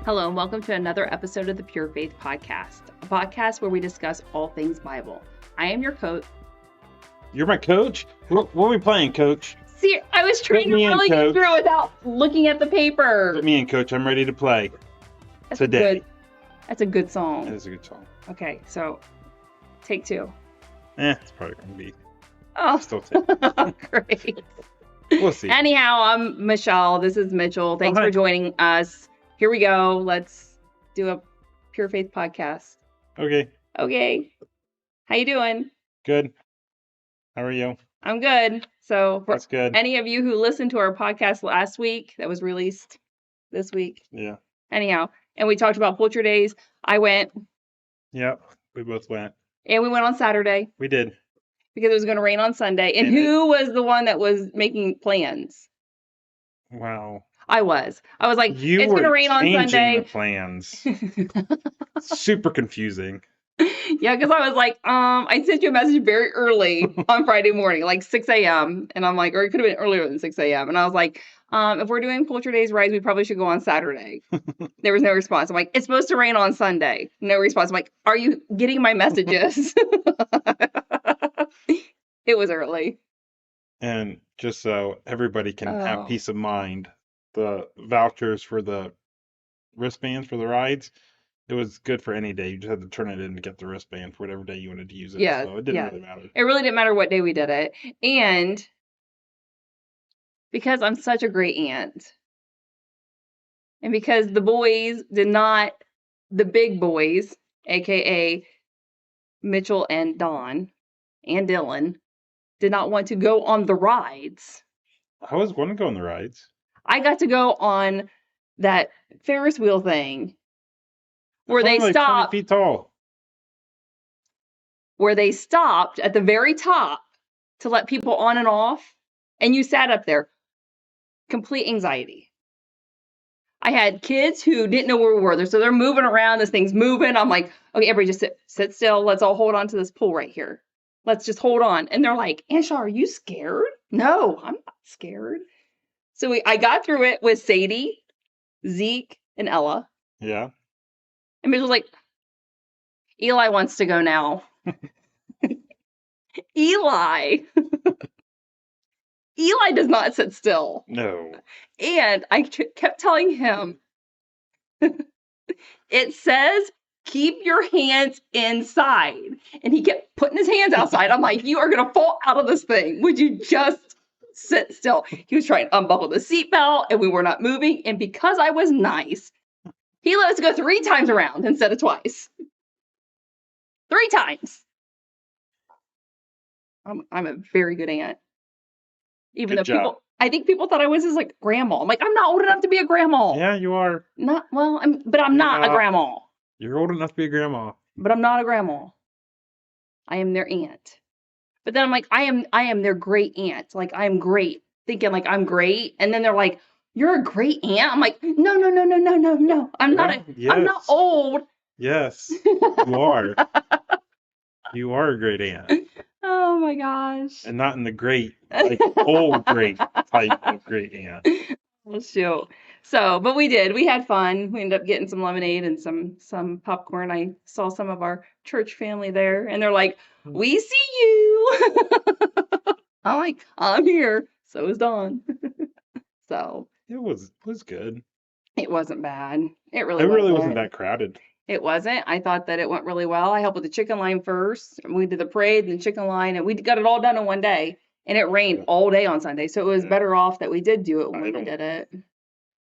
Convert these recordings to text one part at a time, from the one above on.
Hello, and welcome to another episode of the Pure Faith Podcast, a podcast where we discuss all things Bible. I am your coach. You're my coach? What are we playing, coach? See, I was trying to really get through without looking at the paper. Put me in, coach. I'm ready to play That's today. That's a good song. That is a good song. Okay, so take two. It's probably going to be Oh, still take. great. We'll see. Anyhow, I'm Michele. This is Mitchell. Thanks for joining us. Here we go. Let's do a Pure Faith podcast. Okay. How you doing? Good. How are you? I'm good. So for That's good. any of you who listened to our podcast last week, that was released this week. Yeah. Anyhow, and we talked about Poultry Days. I went. Yep. We both went. And we went on Saturday. We did. Because it was going to rain on Sunday. And who was the one that was making plans? Wow. I was like, it's going to rain on Sunday. The plans. Super confusing. Yeah, because I was like, I sent you a message very early on Friday morning, like 6 a.m. And I'm like, or it could have been earlier than 6 a.m. And I was like, if we're doing Poultry Days Rise, we probably should go on Saturday. There was no response. I'm like, it's supposed to rain on Sunday. No response. I'm like, are you getting my messages? It was early. And just so everybody can have peace of mind, the vouchers for the wristbands for the rides, it was good for any day. You just had to turn it in to get the wristband for whatever day you wanted to use it. Yeah, so it didn't really matter. It really didn't matter what day we did it. And because I'm such a great aunt, and because the boys did not, the big boys, aka Mitchell and Don and Dylan, did not want to go on the rides. I was going to go on the rides. I got to go on that Ferris wheel thing where they like stopped 20 feet tall. Where they stopped at the very top to let people on and off, and you sat up there. Complete anxiety. I had kids who didn't know where we were, so they're moving around. This thing's moving. I'm like, okay, everybody just sit still. Let's all hold on to this pole right here. Let's just hold on. And they're like, Ansha, are you scared? No, I'm not scared. So I got through it with Sadie, Zeke, and Ella. Yeah. And Mitch was like, Eli wants to go now. Eli does not sit still. No. And I kept telling him, it says, keep your hands inside. And he kept putting his hands outside. I'm like, you are going to fall out of this thing. Would you just sit still? He was trying to unbuckle the seatbelt, and we were not moving. And because I was nice, he let us go 3 times around instead of twice. 3 times. I'm a very good aunt. Even good though job. I think people thought I was just like grandma. I'm like, I'm not old enough to be a grandma. Yeah, you are. But I'm not a grandma. You're old enough to be a grandma. But I'm not a grandma. I am their aunt. But then I'm like, I am their great aunt. Like, I'm great. Thinking like I'm great. And then they're like, you're a great aunt? I'm like, no. I'm not old. Yes, you are. You are a great aunt. Oh my gosh. And not in the great, like old great type of great aunt. Oh, shoot. So, but we did. We had fun. We ended up getting some lemonade and some popcorn. I saw some of our church family there, and they're like, we see you. I'm like, I'm here. So is Dawn. So. It was good. It wasn't bad. It really wasn't that crowded. It wasn't. I thought that it went really well. I helped with the chicken line first. We did the parade and the chicken line, and we got it all done in one day. And it rained all day on Sunday, so it was better off that we did do it when we did it.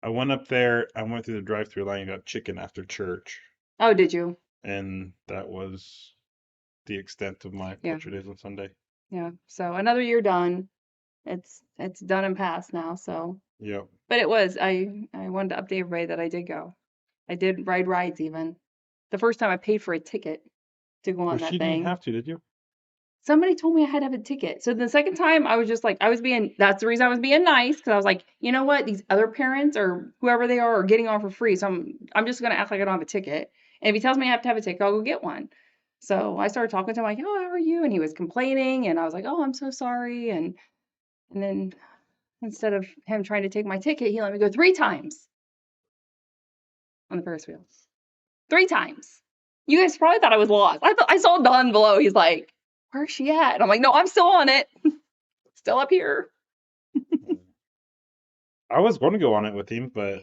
I went up there. I went through the drive-thru line and got chicken after church. Oh, did you? And that was the extent of my Poultry Days on Sunday. Yeah. So another year done. It's done and past now. So. Yep. But it was. I wanted to update everybody that I did go. I did ride rides even. The first time I paid for a ticket to go on that thing. You didn't have to, did you? Somebody told me I had to have a ticket. So the second time I was just like, that's the reason I was being nice. Because I was like, you know what? These other parents or whoever they are getting on for free. So I'm just going to act like I don't have a ticket. And if he tells me I have to have a ticket, I'll go get one. So I started talking to him like, oh, how are you? And he was complaining. And I was like, oh, I'm so sorry. And then instead of him trying to take my ticket, he let me go 3 times. on the Ferris wheel. 3 times. You guys probably thought I was lost. I saw Don below. He's like, where's she at? And I'm like, no, I'm still on it. Still up here. I was going to go on it with him, but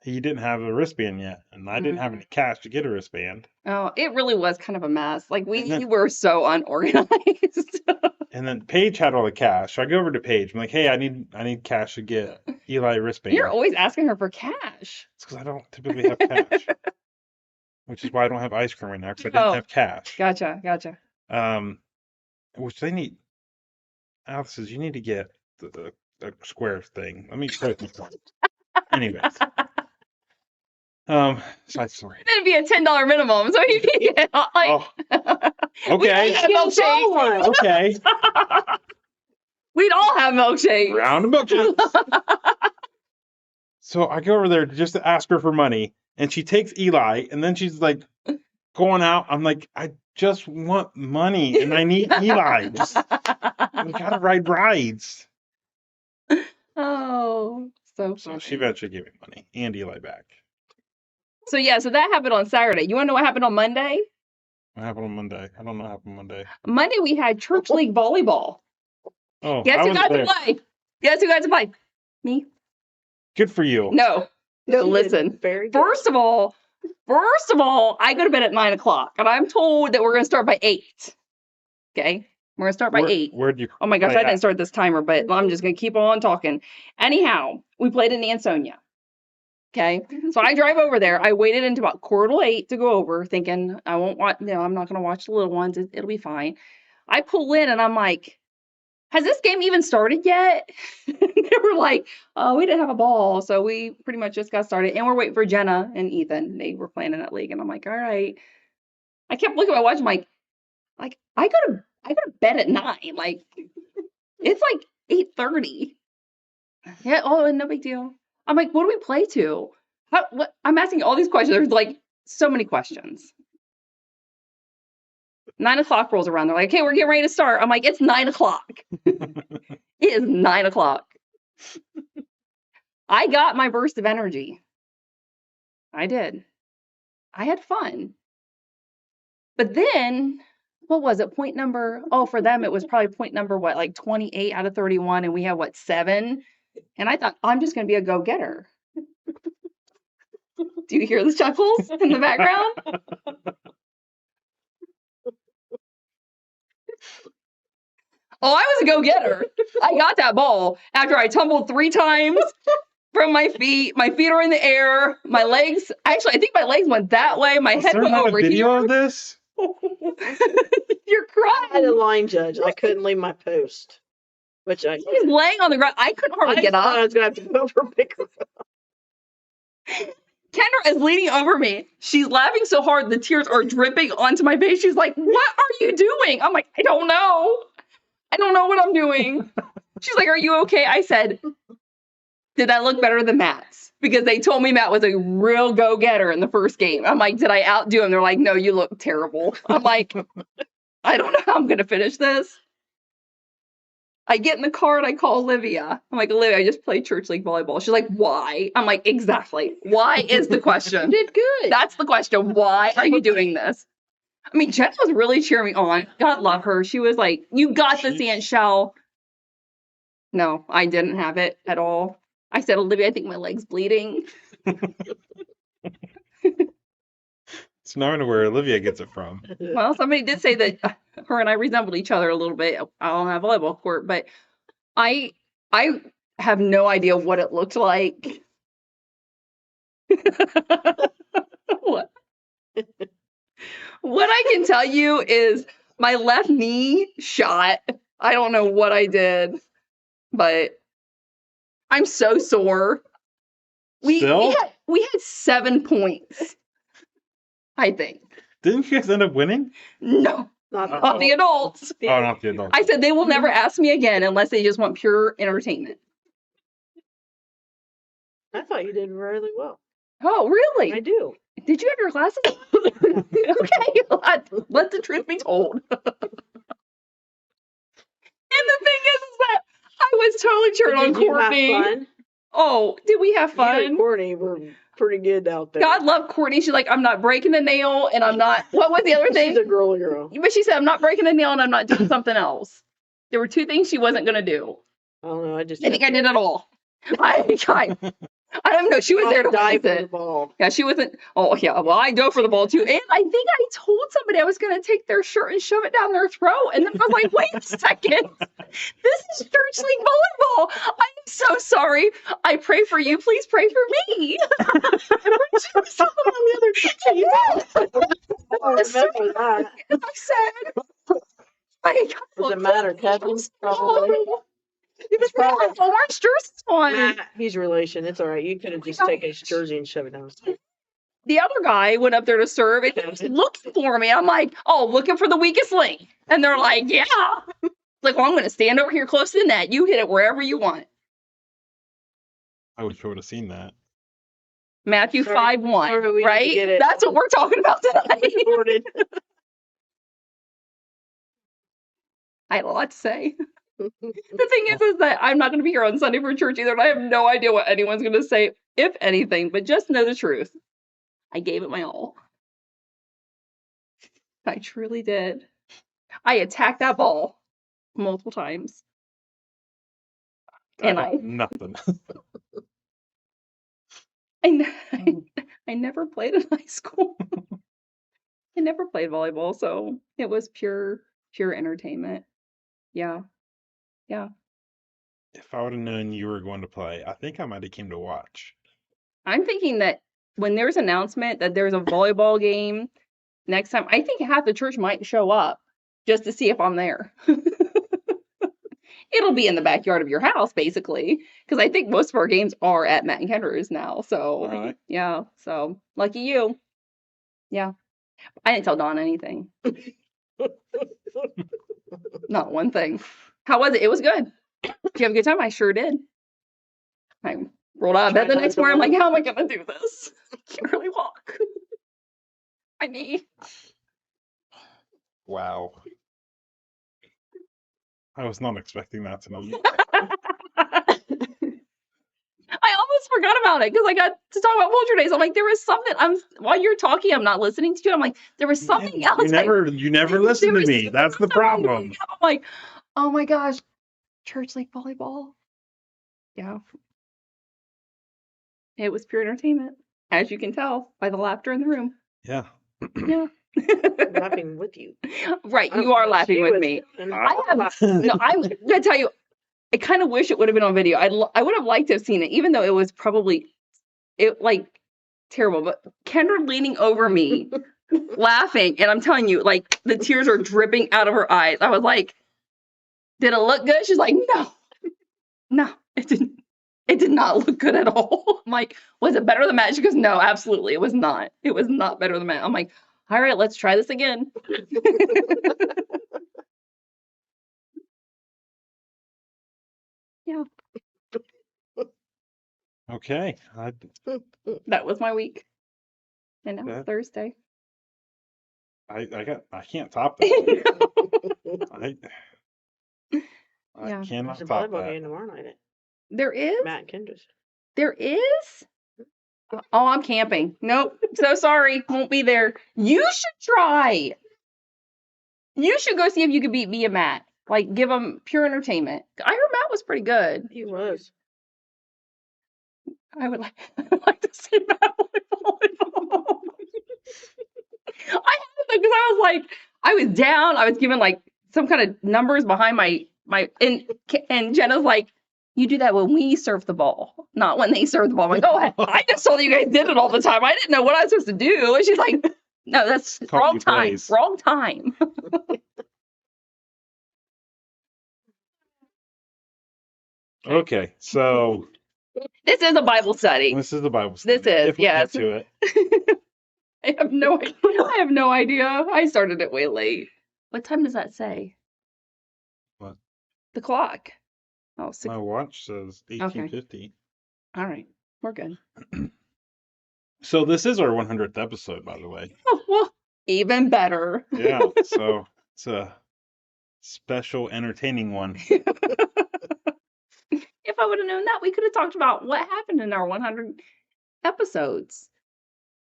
he didn't have a wristband yet, and I didn't have any cash to get a wristband. Oh, it really was kind of a mess. Like we were so unorganized. And then Paige had all the cash. So I go over to Paige. I'm like, hey, I need cash to get Eli a wristband. You're always asking her for cash. It's because I don't typically have cash. Which is why I don't have ice cream right now, because I didn't have cash. Gotcha. Which they need. Alice says, you need to get the square thing. Let me show you. Anyways. Side story. It'd be a $10 minimum, so you can get like. Okay. Okay. We'd all have milkshakes. Round of milkshakes. So I go over there just to ask her for money, and she takes Eli, and then she's like going out. I'm like, I just want money, and I need Eli. We gotta ride rides. Oh, so she eventually gave me money and Eli back. So that happened on Saturday. You want to know what happened on Monday? What happened on Monday? I don't know what happened Monday. Monday we had church league volleyball. Oh, guess who got to play? Guess who got to play? Me. Good for you. No, listen. Very good. First of all, I go to bed at 9:00, and I'm told that we're going to start by 8. Okay, we're going to start by 8. Where'd you? Oh my gosh, I didn't start this timer, but I'm just going to keep on talking. Anyhow, we played in Ansonia. Okay, so I drive over there. I waited until about 7:45 to go over, thinking I won't watch. No, I'm not going to watch the little ones. It'll be fine. I pull in, and I'm like, has this game even started yet? They were like, oh, we didn't have a ball, so we pretty much just got started. And we're waiting for Jenna and Ethan. They were playing in that league, and I'm like, all right. I kept looking at my watch. I'm like I go to bed at 9. Like it's like 8:30. Yeah. Oh, no big deal. I'm like, what do we play to? What? I'm asking all these questions. There's like so many questions. 9:00 rolls around. They're like, okay, we're getting ready to start. I'm like, it's 9:00. It is 9:00. I got my burst of energy. I did. I had fun. But then, what was it? Point number, for them, it was probably point number, like 28 out of 31. And we had, 7? And I thought, I'm just going to be a go-getter. Do you hear the chuckles in the background? Oh, I was a go-getter. I got that ball after I tumbled 3 times from my feet. My feet are in the air. My legs, actually, I think my legs went that way. My head went over here. Video of this? You're crying. I had a line judge. I couldn't leave my post. He's laying on the ground. I couldn't hardly get up. I was going to have to go over and pick her up. Kendra is leaning over me. She's laughing so hard the tears are dripping onto my face. She's like, what are you doing? I'm like, I don't know. I don't know what I'm doing. She's like, are you okay? I said, did I look better than Matt's? Because they told me Matt was a real go-getter in the first game. I'm like, did I outdo him? They're like, no, you look terrible. I'm like, I don't know how I'm going to finish this. I get in the car and I call Olivia. I'm like, Olivia, I just played church league volleyball. She's like, why? I'm like, exactly. Why is the question? You did good. That's the question. Why are you doing this? I mean, Jen was really cheering me on. God love her. She was like, you got this, Aunt Shell. No, I didn't have it at all. I said, Olivia, I think my leg's bleeding. So now I know where Olivia gets it from. Well, somebody did say that her and I resembled each other a little bit on that volleyball court, but I have no idea what it looked like. What? What I can tell you is my left knee shot. I don't know what I did, but I'm so sore. We had 7 points, I think. Didn't you guys end up winning? No, not the adults. Oh, not the adults. I said they will never ask me again unless they just want pure entertainment. I thought you did really well. Oh, really? I do. Did you have your glasses? Okay, let the truth be told. And the thing is that I was totally cheering on Courtney. Did you have fun? Oh, did we have You and fun? Courtney were pretty good out there. God love Courtney. She's like, I'm not breaking a nail, and I'm not. What was the other thing? She's a girly girl. But she said, I'm not breaking a nail, and I'm not doing something else. There were 2 things she wasn't going to do. I don't know. I think I did it all. I don't know. She was there to dive witness for the it. ball. Yeah, she wasn't. Oh, yeah. Well, I go for the ball too. And I think I told somebody I was going to take their shirt and shove it down their throat. And then I was like, wait a second. This is church league volleyball. I'm so sorry. I pray for you. Please pray for me. Someone on the other team. I remember that. I said, Doesn't matter, cousins, probably. It was probably an orange jersey on. Matt, he's relation. It's all right. You could have just taken his jersey and shoved it down his throat. The other guy went up there to serve and he was looking for me. I'm like, oh, looking for the weakest link. And they're like, yeah. Like, well, I'm going to stand over here close to the net. You hit it wherever you want. I wish I would have seen that. Matthew 5:1, right? It. That's what we're talking about tonight. I had a lot to say. The thing is that I'm not going to be here on Sunday for church either, and I have no idea what anyone's going to say, if anything, but just know the truth. I gave it my all. I truly did. I attacked that ball multiple times. And nothing. I never played in high school. I never played volleyball, so it was pure entertainment. Yeah. Yeah. If I would have known you were going to play, I think I might have came to watch. I'm thinking that when there's an announcement that there's a volleyball game next time, I think half the church might show up just to see if I'm there. It'll be in the backyard of your house, basically, because I think most of our games are at Matt and Kendra's now. So, Right. Yeah. So, lucky you. Yeah. I didn't tell Dawn anything. Not one thing. How was it? It was good. Did you have a good time? I sure did. I rolled out of bed the next morning. I'm like, how am I going to do this? I can't really walk. My knee. Wow. I was not expecting that tonight. I almost forgot about it because I got to talk about Poultry Days. I'm like, there was something. While you're talking, I'm not listening to you. I'm like, there was something else. You never listen to me. That's the problem. I'm like, oh my gosh, church league volleyball. Yeah. It was pure entertainment, as you can tell by the laughter in the room. Yeah. Yeah. I'm laughing with you. Right, you are laughing with me. I'm gonna tell you, I kind of wish it would have been on video. I would have liked to have seen it, even though it was probably terrible. But Kendra leaning over me, laughing, and I'm telling you, like the tears are dripping out of her eyes. I was like, "Did it look good?" She's like, "No, it didn't. It did not look good at all." I'm like, "Was it better than Matt?" She goes, "No, absolutely, it was not. It was not better than Matt." I'm like, all right, let's try this again. Yeah. Okay. That was my week. And now it's Thursday. I can't top that. I cannot There's a top volleyball that. game tomorrow night. There is? Matt and Kendra's. There is? Oh, I'm camping. Nope. So sorry. Won't be there. You should try. You should go see if you could beat me and Matt. Like, give them pure entertainment. I heard Matt was pretty good. He was. I would like to see Matt play volleyball. I had it because I was like, I was down. I was given like some kind of numbers behind my and Jenna's like, you do that when we serve the ball, not when they serve the ball. I'm like, oh, I just saw that you guys did it all the time. I didn't know what I was supposed to do. And she's like, no, that's wrong time. Wrong time. Okay, so this is a Bible study. This is the Bible study. This is, if we yes. get to it. I have no idea. I started it way late. What time does that say? What? The clock. Oh, My watch says 1850. All right. We're good. So this is our 100th episode, by the way. Oh, well, even better. Yeah, so it's a special, entertaining one. If if I would have known that, we could have talked about what happened in our 100 episodes.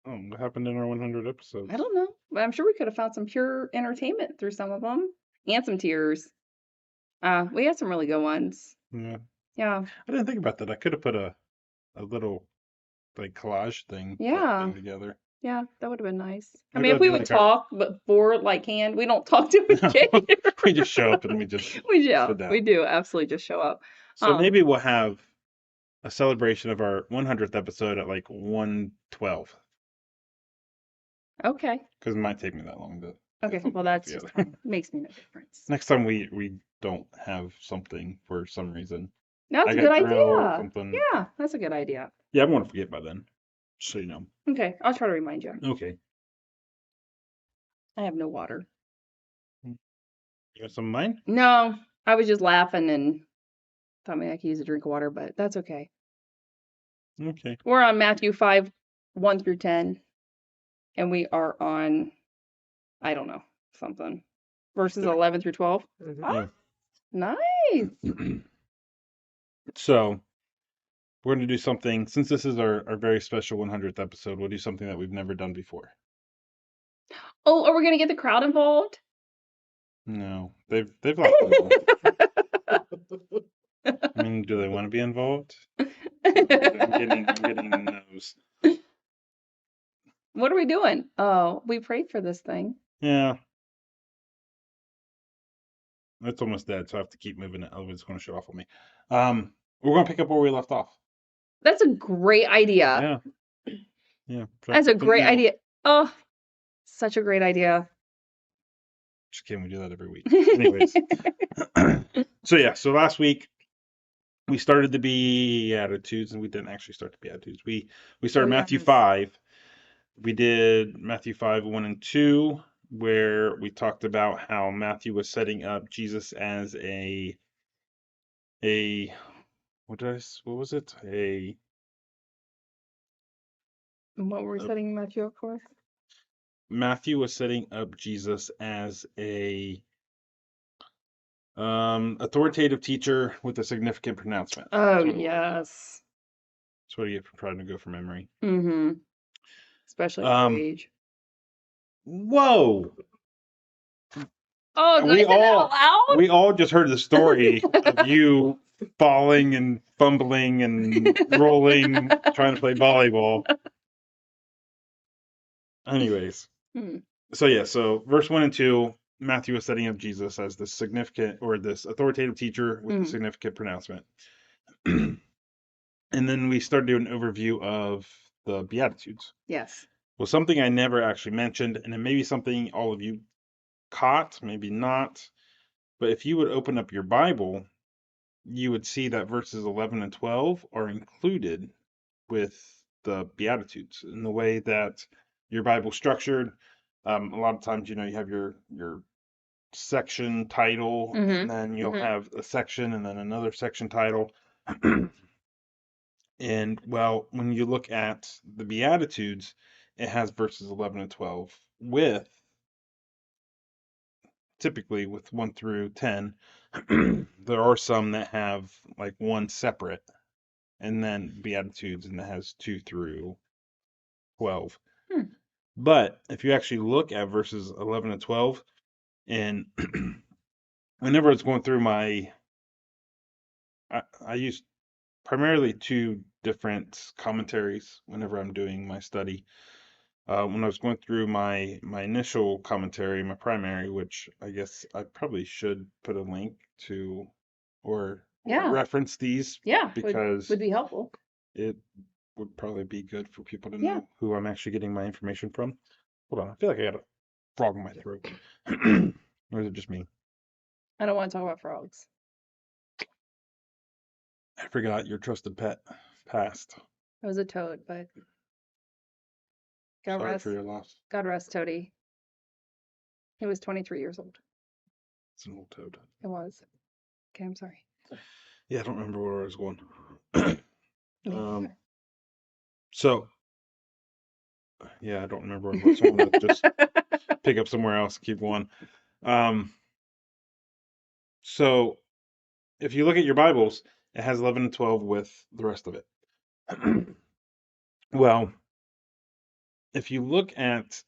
Oh, what happened in our 100 episodes? I don't know, but I'm sure we could have found some pure entertainment through some of them and some tears. We had some really good ones. Yeah. Yeah. I didn't think about that. I could have put a little like collage thing together. Yeah, that would have been nice. I Maybe mean, if I'll we do would like talk, but board like hand, we don't talk to each other. we just show up and we just sit down. We do absolutely just show up. So maybe we'll have a celebration of our 100th episode at like 112. Okay. Because it might take me that long to. Okay. Well, that's just fine. Makes me no difference. Next time we don't have something for some reason. No, that's a good idea. Yeah, that's a good idea. Yeah, I'm going to forget by then. Just so you know. Okay, I'll try to remind you. Okay. I have no water. You got some of mine? No, I was just laughing and thought maybe I could use a drink of water, but that's okay. Okay. We're on Matthew 5, 1 through 10. And we are on, I don't know, something. Verses 11 through 12. Mhm. Oh, nice. So, we're going to do something, since this is our very special 100th episode, we'll do something that we've never done before. Oh, are we going to get the crowd involved? No, they've lost it. I mean, do they want to be involved? I'm getting no's. What are we doing? Oh, we prayed for this thing. Yeah. It's almost dead, so I have to keep moving it. Otherwise, it's going to shut off on me. We're going to pick up where we left off. That's a great idea. Yeah. Yeah. That's a great idea. Oh, such a great idea. Just kidding, we do that every week. Anyways. So last week we started the Beatitudes, and we didn't actually start the Beatitudes. We started Matthew 5. We did Matthew 5, 1 and 2, where we talked about how Matthew was setting up Jesus as what was it? What were we setting Matthew up for? Matthew was setting up Jesus as a authoritative teacher with a significant pronouncement. Oh, yes. That's what you get for trying to go from memory. Mm-hmm. Especially at your age. Whoa! Oh, did I say that out loud? We all just heard the story of you falling and fumbling and rolling, trying to play volleyball. Anyways. So verse 1 and 2, Matthew is setting up Jesus as this significant, or this authoritative teacher with a significant pronouncement. And then we started doing an overview of the Beatitudes. Yes. Well, something I never actually mentioned, and it may be something all of you caught, maybe not, but if you would open up your Bible, you would see that verses 11 and 12 are included with the Beatitudes in the way that your Bible's structured. A lot of times, you have your section title, and then you'll have a section and then another section title. And well, when you look at the Beatitudes, it has verses 11 and 12 typically with 1 through 10. There are some that have like one separate, and then Beatitudes, and that has 2 through 12. But if you actually look at verses 11 and 12, and whenever I was going through I use primarily 2 different commentaries whenever I'm doing my study. When I was going through my initial commentary, my primary, which I guess I probably should put a link to or reference these. Yeah, because would be helpful. It would probably be good for people to know who I'm actually getting my information from. Hold on, I feel like I got a frog in my throat. Or is it just me? I don't want to talk about frogs. I forgot your trusted pet passed. It was a toad, but Sorry for your loss. God rest Toady. He was 23 years old. It's an old toad. It was. Okay, I'm sorry. Yeah, I don't remember where I was going. Yeah, I don't remember where I was. So I'm going to just pick up somewhere else, keep going. So if you look at your Bibles, It has 11 and 12 with the rest of it. Well, if you look at,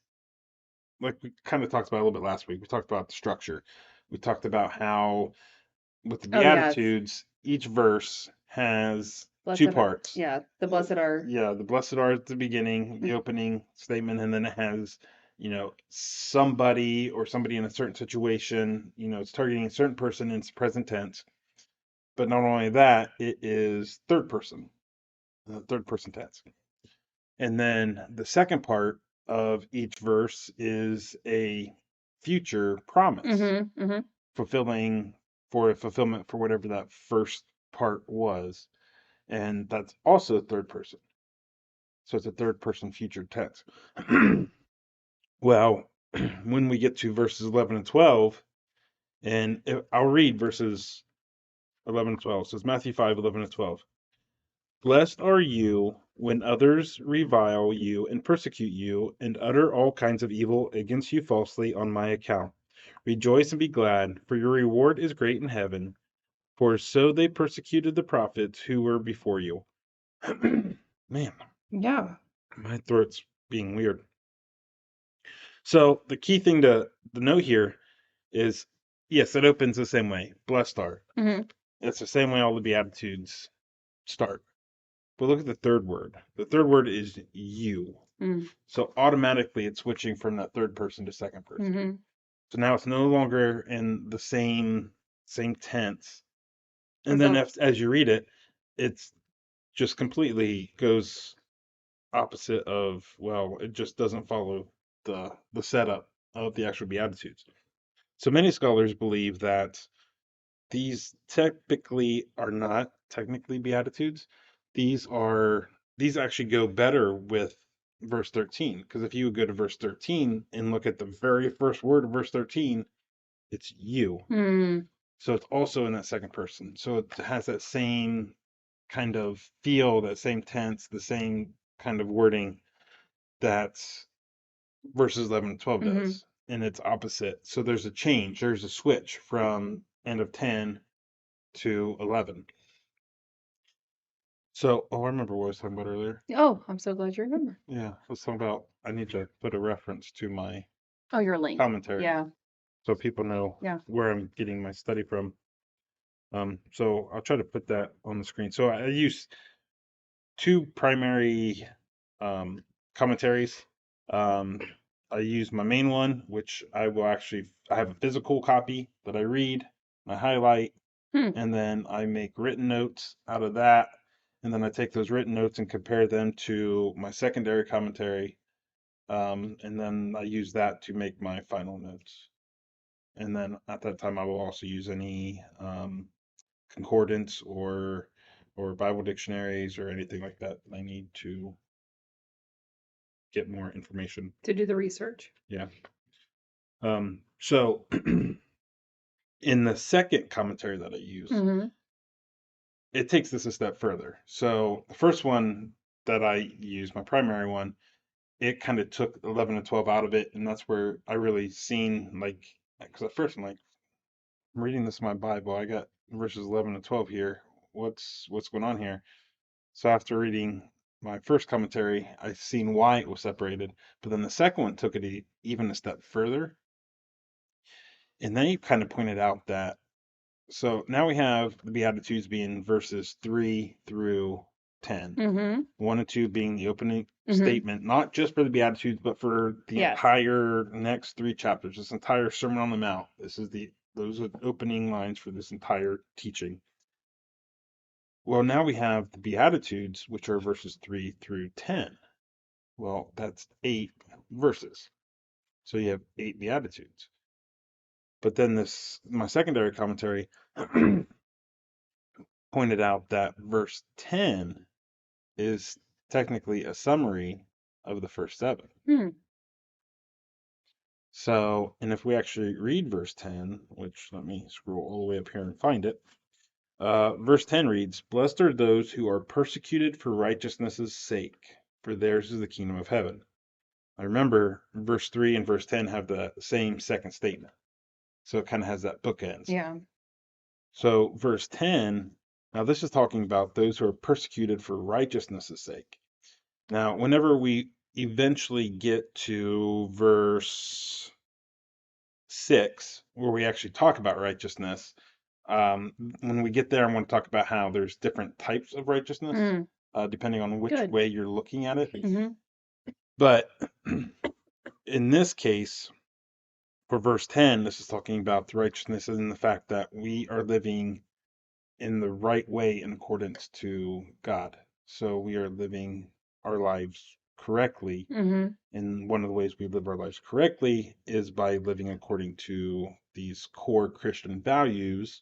like we kind of talked about a little bit last week, we talked about the structure. We talked about how with the Oh, yes. Beatitudes, each verse has Blessed two are, parts. yeah, the blessed are. Yeah, the blessed are at the beginning, the opening statement, and then it has, somebody or somebody in a certain situation, it's targeting a certain person in its present tense. But not only that, it is third person tense. And then the second part of each verse is a future promise, fulfillment for whatever that first part was. And that's also third person. So it's a third person future tense. Well, when we get to verses 11 and 12, and I'll read verses 11 and 12. So it's Matthew 5, 11 and 12. Blessed are you when others revile you and persecute you and utter all kinds of evil against you falsely on my account. Rejoice and be glad, for your reward is great in heaven, for so they persecuted the prophets who were before you. Man, Yeah. my throat's being weird. So the key thing to note here is, yes, it opens the same way. Blessed are. It's the same way all the Beatitudes start. But look at the third word. The third word is you. So automatically it's switching from that third person to second person. So now it's no longer in the same tense. And then as you read it, it's just completely goes opposite of, well, it just doesn't follow the setup of the actual Beatitudes. So many scholars believe that these typically are not technically Beatitudes. These actually go better with verse 13, because if you would go to verse 13 and look at the very first word of verse 13, it's you. So it's also in that second person. So it has that same kind of feel, that same tense, the same kind of wording that verses 11 and 12 does. And it's opposite. So there's a change. There's a switch from end of 10 to 11. So, I remember what I was talking about earlier. Oh, I'm so glad you remember. Yeah, I was talking about I need to put a reference to my your link commentary. Yeah. So people know where I'm getting my study from. So I'll try to put that on the screen. So I use two primary commentaries. I use my main one, which I have a physical copy that I read, I highlight, and then I make written notes out of that. And then I take those written notes and compare them to my secondary commentary. And then I use that to make my final notes. And then at that time, I will also use any concordance or Bible dictionaries or anything like that I need to get more information. To do the research. Yeah. So in the second commentary that I use, it takes this a step further. So the first one that I use, my primary one, it kind of took 11 and 12 out of it, and that's where I really seen, like, because at first I'm like, I'm reading this in my Bible, I got verses 11 and 12 here. What's going on here? So after reading my first commentary, I seen why it was separated, but then the second one took it even a step further, and then you kind of pointed out that. So now we have the Beatitudes being verses 3 through 10. 1 and 2 being the opening statement, not just for the Beatitudes, but for the entire next 3 chapters, this entire Sermon on the Mount. Those are the opening lines for this entire teaching. Well, now we have the Beatitudes, which are verses 3 through 10. Well, that's 8 verses. So you have 8 Beatitudes. But then my secondary commentary pointed out that verse 10 is technically a summary of the first 7. So, and if we actually read verse 10, which let me scroll all the way up here and find it. Verse 10 reads, "Blessed are those who are persecuted for righteousness' sake, for theirs is the kingdom of heaven." I remember verse 3 and verse 10 have the same second statement. So it kind of has that bookends. Yeah. So verse 10 Now, this is talking about those who are persecuted for righteousness' sake. Now, whenever we eventually get to verse 6, where we actually talk about righteousness, when we get there, I'm going to talk about how there's different types of righteousness, depending on which Good. way you're looking at it. Mhm. But in this case, for verse 10, this is talking about the righteousness and the fact that we are living in the right way in accordance to God. So we are living our lives correctly. Mhm. And one of the ways we live our lives correctly is by living according to these core Christian values,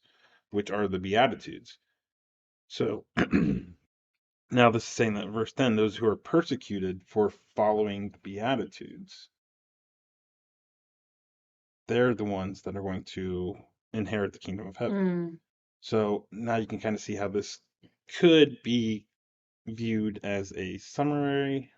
which are the Beatitudes. So now this is saying that in verse 10, those who are persecuted for following the Beatitudes, they're the ones that are going to inherit the kingdom of heaven. Mm. So now you can kind of see how this could be viewed as a summary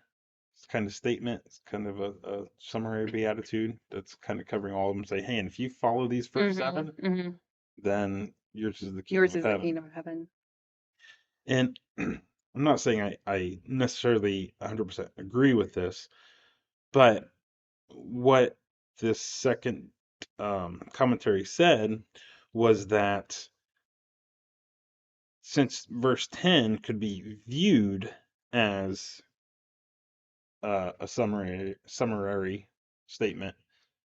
kind of statement. It's kind of a summary beatitude that's kind of covering all of them. Say, hey, and if you follow these first seven, then yours is the kingdom Yours of is the heaven. kingdom of heaven. And I'm not saying I necessarily 100% agree with this, but what this second commentary said was that since verse 10 could be viewed as a summary statement,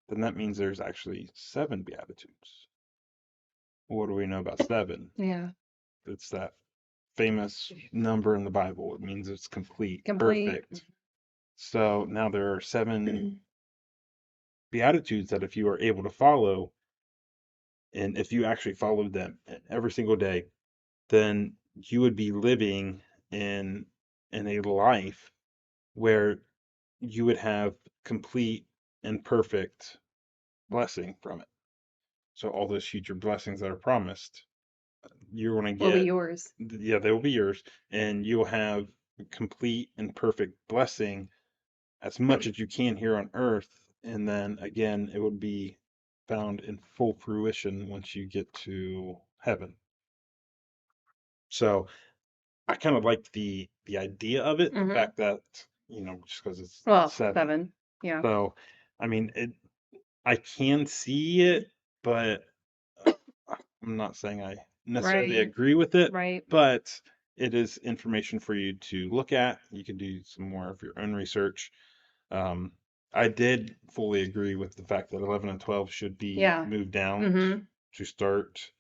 then that means there's actually 7 Beatitudes. What do we know about 7? Yeah. It's that famous number in the Bible. It means it's complete, Complete. perfect. So now there are 7 Beatitudes that if you are able to follow, and if you actually followed them every single day, then you would be living in a life where you would have complete and perfect blessing from it. So all those future blessings that are promised, you're going to Will be get, yours. yeah, they will be yours, and you'll have complete and perfect blessing as much as you can here on earth. And then again, it would be found in full fruition once you get to heaven. So I kind of like the idea of it, the fact that, just because it's Well, 7. 7. Yeah. So, I mean, I can see it, but I'm not saying I necessarily Right. agree with it, Right. but it is information for you to look at. You can do some more of your own research. I did fully agree with the fact that 11 and 12 should be Yeah. moved down Mm-hmm. to start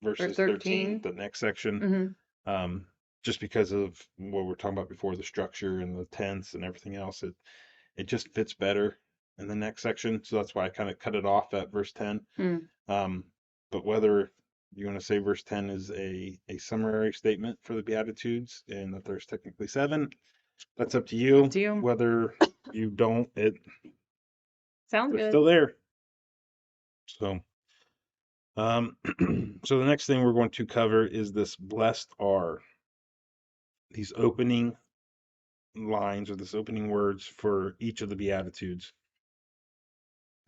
verses 13, 13. the next section, Mm-hmm. just because of what we were talking about before, the structure and the tense and everything else. It just fits better in the next section. So that's why I kind of cut it off at verse 10. Mm. But whether you want to say verse 10 is a summary statement for the Beatitudes and that there's technically 7, that's up to you. Up to you. Whether you don't, Sounds they're good. still there. So, so the next thing we're going to cover is this blessed are, these opening lines or this opening words for each of the Beatitudes.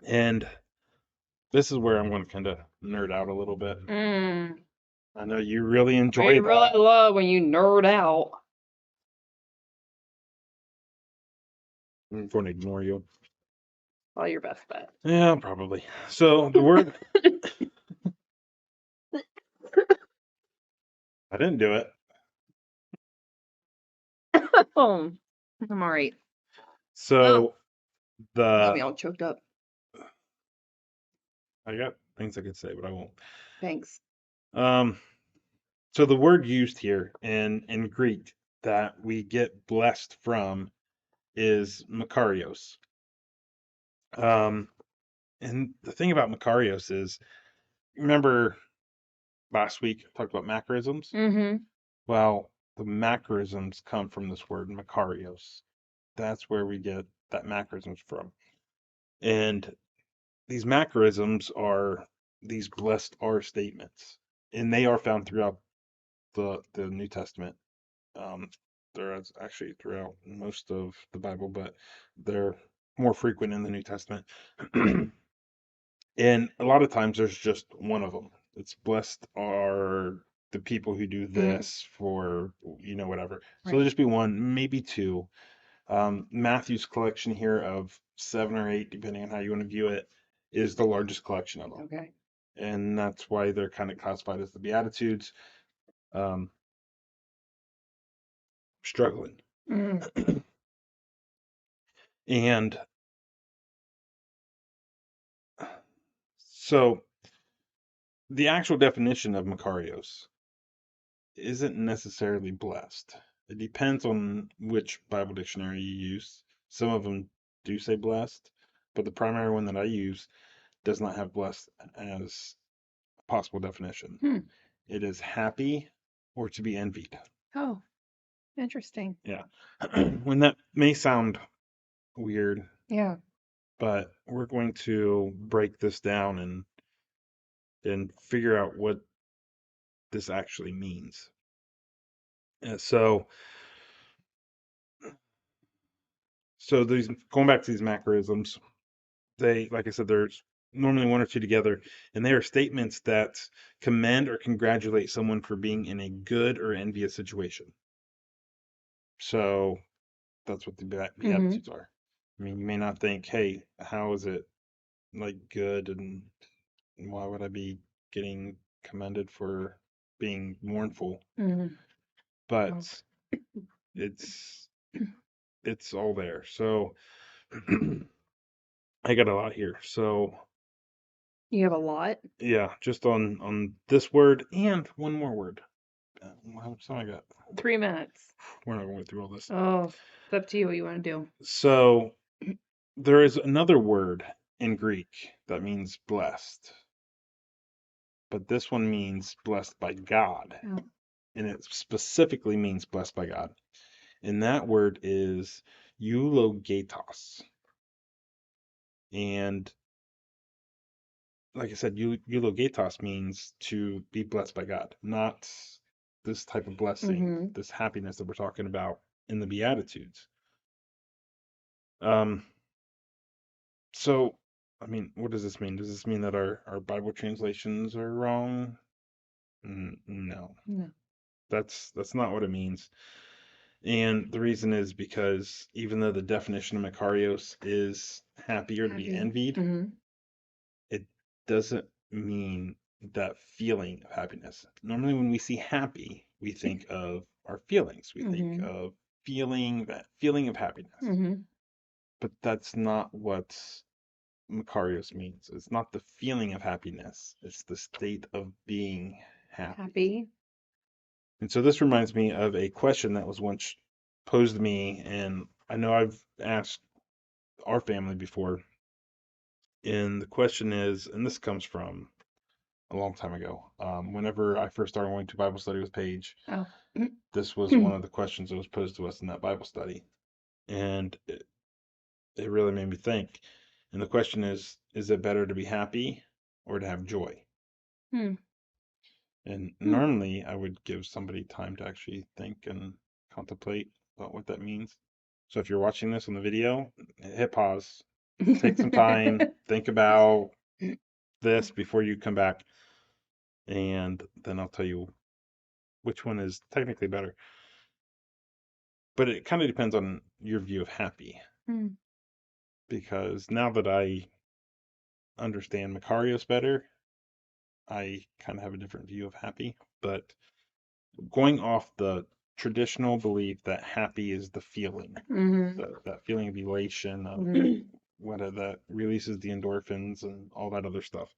And this is where I'm going to kind of nerd out a little bit. I know you really enjoy I really love when you nerd out. I'm going to ignore you. Well, your best bet. Yeah, probably. So the word I didn't do it. Oh, I'm all right. So Got me all choked up. I got things I could say, but I won't. Thanks. So the word used here in Greek that we get blessed from is Macarios. And the thing about Macarios is, remember last week I talked about macrisms? Mm-hmm. Well, the macrisms come from this word Macarios. That's where we get that macrisms from. And these macrisms are these blessed are statements, and they are found throughout the New Testament. They're actually throughout most of the Bible, but they're more frequent in the New Testament. And a lot of times there's just one of them. It's blessed are the people who do Mhm. this for, whatever. So there'll Right. just be one, maybe two. Matthew's collection here of 7 or 8, depending on how you want to view it, is the largest collection of them. Okay. And that's why they're kind of classified as the Beatitudes. Struggling. Mm. And so the actual definition of Macarios isn't necessarily blessed. It depends on which Bible dictionary you use. Some of them do say blessed, but the primary one that I use does not have blessed as a possible definition. Hmm. It is happy or to be envied. Oh, interesting. Yeah. When that may sound weird, Yeah. but we're going to break this down and figure out what this actually means. So these, going back to these Macarisms, they, like I said, there's normally one or two together, and they are statements that commend or congratulate someone for being in a good or envious situation. So that's what the Beatitudes are. I mean, you may not think, hey, how is it like good, and why would I be getting commended for being mournful? Mm-hmm. But it's all there. So I got a lot here. So You have a lot. yeah, just on this word and one more word. How much time I got? 3 minutes. We're not going through all this. Oh, it's up to you what you want to do. So there is another word in Greek that means blessed, but this one means blessed by God, Oh. and it specifically means blessed by God. And that word is eulogatos. And like I said, eulogatos means to be blessed by God, not this type of blessing, Mm-hmm. this happiness that we're talking about in the Beatitudes. So, I mean, what does this mean? Does this mean that our Bible translations are wrong? No, No. that's not what it means. And the reason is because even though the definition of Macarios is happy or to be Happy. envied, Mm-hmm. it doesn't mean that feeling of happiness. Normally, when we see happy, we think of our feelings. We think Mm-hmm. of feeling, that feeling of happiness. Mm-hmm. But that's not what Macarios means. It's not the feeling of happiness, it's the state of being happy. Happy. And so this reminds me of a question that was once posed to me, and I know I've asked our family before. And the question is, and this comes from a long time ago. Whenever I first started going to Bible study with Paige, Oh. this was one of the questions that was posed to us in that Bible study. And it really made me think. And the question is it better to be happy or to have joy? Hmm. And normally I would give somebody time to actually think and contemplate about what that means. So if you're watching this on the video, hit pause, take some time, think about this before you come back, and then I'll tell you which one is technically better. But it kind of depends on your view of happy. Hmm. Because now that I understand Macarios better, I kind of have a different view of happy. But going off the traditional belief that happy is the feeling, Mm-hmm. that feeling of elation, of Mm-hmm. that releases the endorphins and all that other stuff.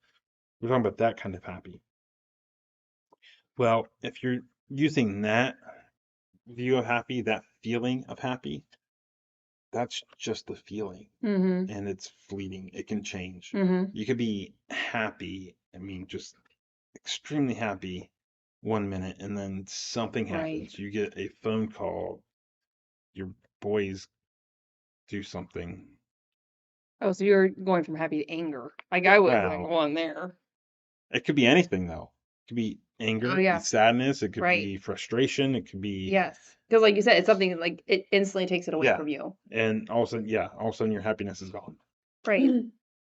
We're talking about that kind of happy. Well, if you're using that view of happy, that feeling of happy, that's just the feeling. Mm-hmm. And it's fleeting. It can change. Mm-hmm. You could be happy, I mean, just extremely happy 1 minute, and then something happens. Right. You get a phone call, your boys do something. Oh, so you're going from happy to anger. Like I wasn't Well, going there. it could be anything though. It could be anger, Oh it could yeah. be sadness, it could Right. be frustration, it could be Yes. Because like you said, it's something like it instantly takes it away yeah. from you. And all of a sudden your happiness is gone. Right.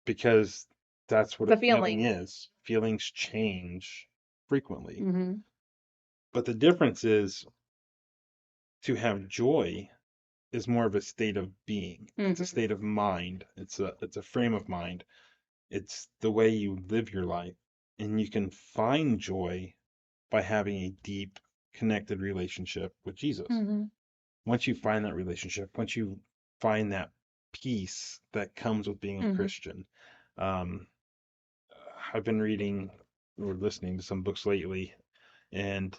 Because that's what The a feeling feeling. is. Feelings change frequently. Mm-hmm. But the difference is to have joy is more of a state of being. It's a Mhm. state of mind. It's a frame of mind. It's the way you live your life. And you can find joy by having a deep, connected relationship with Jesus. Mhm. Once you find that relationship, once you find that peace that comes with being a Mhm. Christian, I've been reading or listening to some books lately, and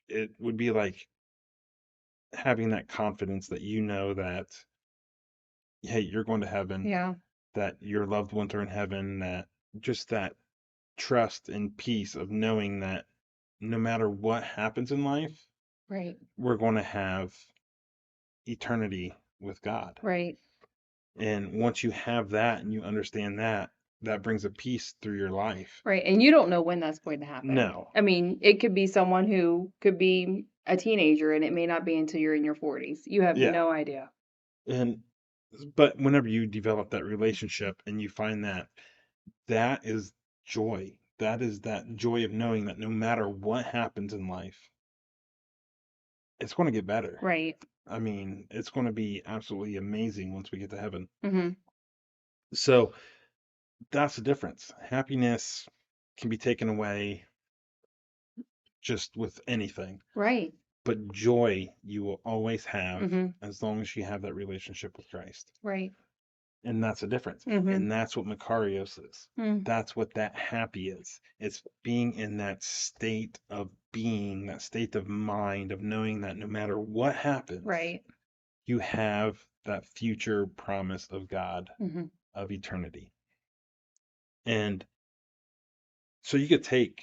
it would be like having that confidence that you know that, hey, you're going to heaven, Yeah. that your loved ones are in heaven, that just that trust and peace of knowing that no matter what happens in life, Right. we're going to have eternity with God. Right. And once you have that and you understand that, that brings a peace through your life. Right. And you don't know when that's going to happen. No. I mean, it could be someone who could be a teenager and it may not be until you're in your 40s. You have Yeah. no idea. But whenever you develop that relationship and you find that, that is joy. That is that joy of knowing that no matter what happens in life, it's going to get better. Right. I mean, it's going to be absolutely amazing once we get to heaven. Mm-hmm. So that's the difference. Happiness can be taken away just with anything, Right. but joy you will always have Mm-hmm. as long as you have that relationship with Christ. Right. And that's the difference. Mm-hmm. And that's what Macarios is. Mm. That's what that happy is. It's being in that state of being, that state of mind, of knowing that no matter what happens, Right. you have that future promise of God, Mm-hmm. of eternity. And so you could take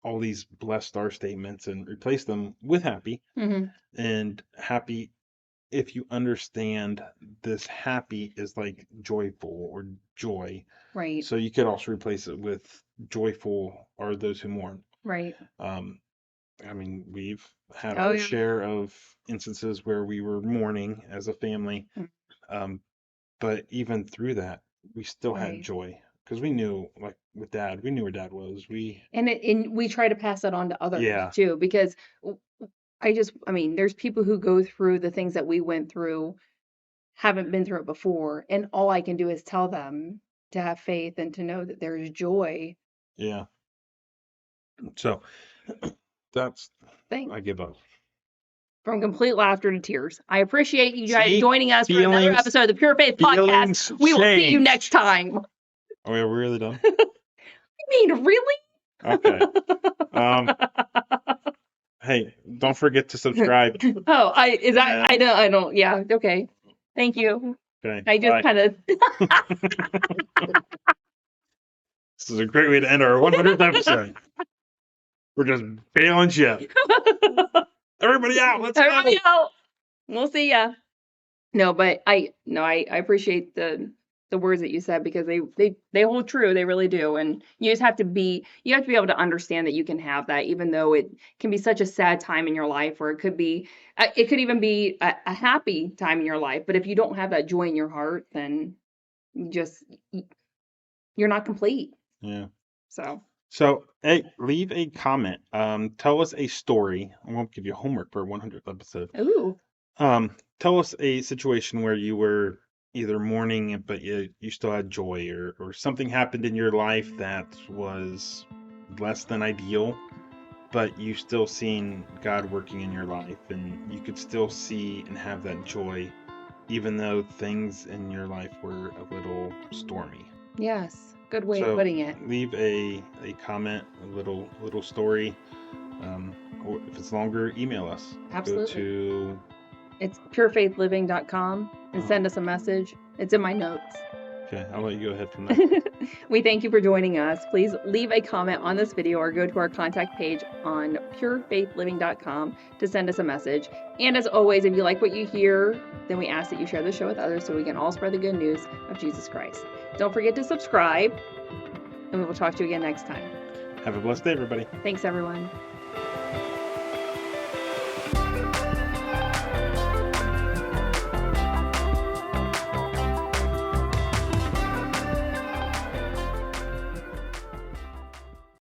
all these blessed star statements and replace them with happy. Mm-hmm. And happy, if you understand this, happy is like joyful or joy. Right. So you could also replace it with joyful are those who mourn. Right. I mean, we've had Oh, our yeah. share of instances where we were mourning as a family. Mm. But even through that, we still had Right. joy because we knew, like with Dad, we knew where Dad was. And we try to pass that on to others Yeah. too, because I mean, there's people who go through the things that we went through, haven't been through it before, and all I can do is tell them to have faith and to know that there's joy. Yeah. So that's, Thing I give up. from complete laughter to tears. I appreciate you guys See? joining us for another Feelings- episode of the Pure Faith feelings Podcast. We will see you change. next time. Oh, yeah, we're really done? You mean really? Okay. Hey, don't forget to subscribe. Oh, I don't. Yeah. Okay. Thank you. Okay. I just bye. kind of. This is a great way to end our 100th episode. We're just bailing ship. Everybody out. Let's Everybody go. out. We'll see ya. No, but I appreciate the words that you said because they hold true. They really do. And you have to be able to understand that you can have that, even though it can be such a sad time in your life, or it could even be a happy time in your life. But if you don't have that joy in your heart, then you're not complete. Yeah. So, hey, leave a comment. Tell us a story. I won't give you homework for a 100th episode. ooh. Tell us a situation where you were either mourning, but you still had joy, or something happened in your life that was less than ideal, but you still seen God working in your life, and you could still see and have that joy, even though things in your life were a little stormy. Yes. Good way of putting it. Leave a comment, a little story. Or if it's longer, email us. Absolutely. It's purefaithliving.com and send us a message. It's in my notes. Okay, I'll let you go ahead from there. We thank you for joining us. Please leave a comment on this video or go to our contact page on purefaithliving.com to send us a message. And as always, if you like what you hear, then we ask that you share the show with others so we can all spread the good news of Jesus Christ. Don't forget to subscribe, and we will talk to you again next time. Have a blessed day, everybody. Thanks, everyone.